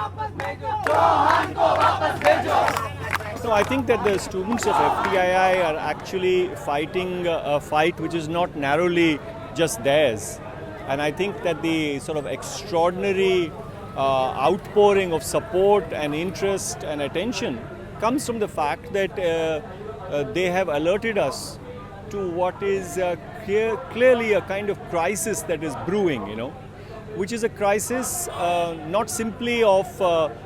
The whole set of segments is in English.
So I think that the students of FTII are actually fighting a fight which is not narrowly just theirs. And I think that the sort of extraordinary outpouring of support and interest and attention comes from the fact that they have alerted us to what is clearly a kind of crisis that is brewing, which is a crisis not simply of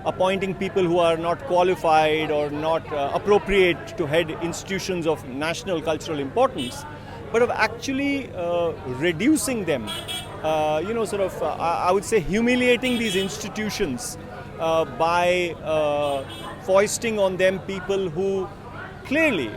appointing people who are not qualified or not appropriate to head institutions of national cultural importance, but of actually reducing them, I would say humiliating these institutions by foisting on them people who clearly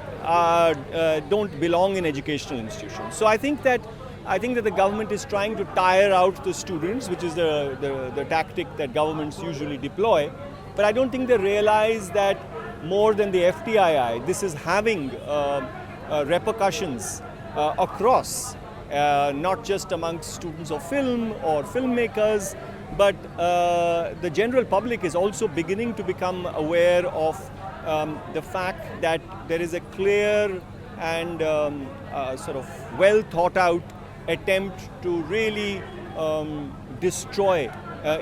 don't belong in educational institutions. So I think that the government is trying to tire out the students, which is the tactic that governments usually deploy. But I don't think they realize that more than the FTII, this is having repercussions across, not just amongst students of film or filmmakers, but the general public is also beginning to become aware of the fact that there is a clear and sort of well thought out attempt to really destroy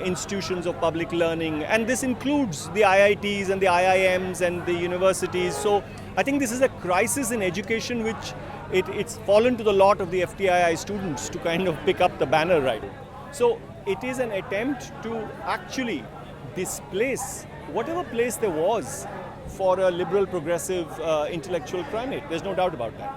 institutions of public learning, and this includes the IITs and the IIMs and the universities. So I think this is a crisis in education which it's fallen to the lot of the FTII students to kind of pick up the banner, right? So it is an attempt to actually displace whatever place there was for a liberal, progressive, intellectual primate. There's no doubt about that.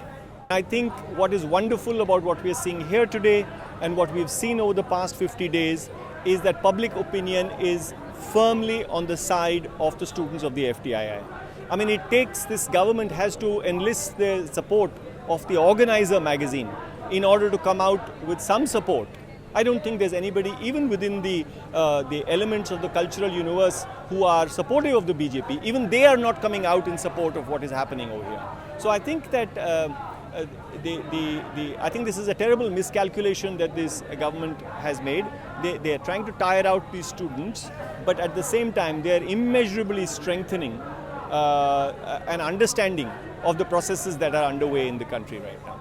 I think what is wonderful about what we are seeing here today and what we've seen over the past 50 days is that public opinion is firmly on the side of the students of the FTII. I mean, it takes, this government has to enlist the support of the Organizer magazine in order to come out with some support. I don't think there's anybody, even within the elements of the cultural universe, who are supportive of the BJP. Even they are not coming out in support of what is happening over here. So I think that I think this is a terrible miscalculation that this government has made. They are trying to tire out these students, but at the same time they are immeasurably strengthening an understanding of the processes that are underway in the country right now.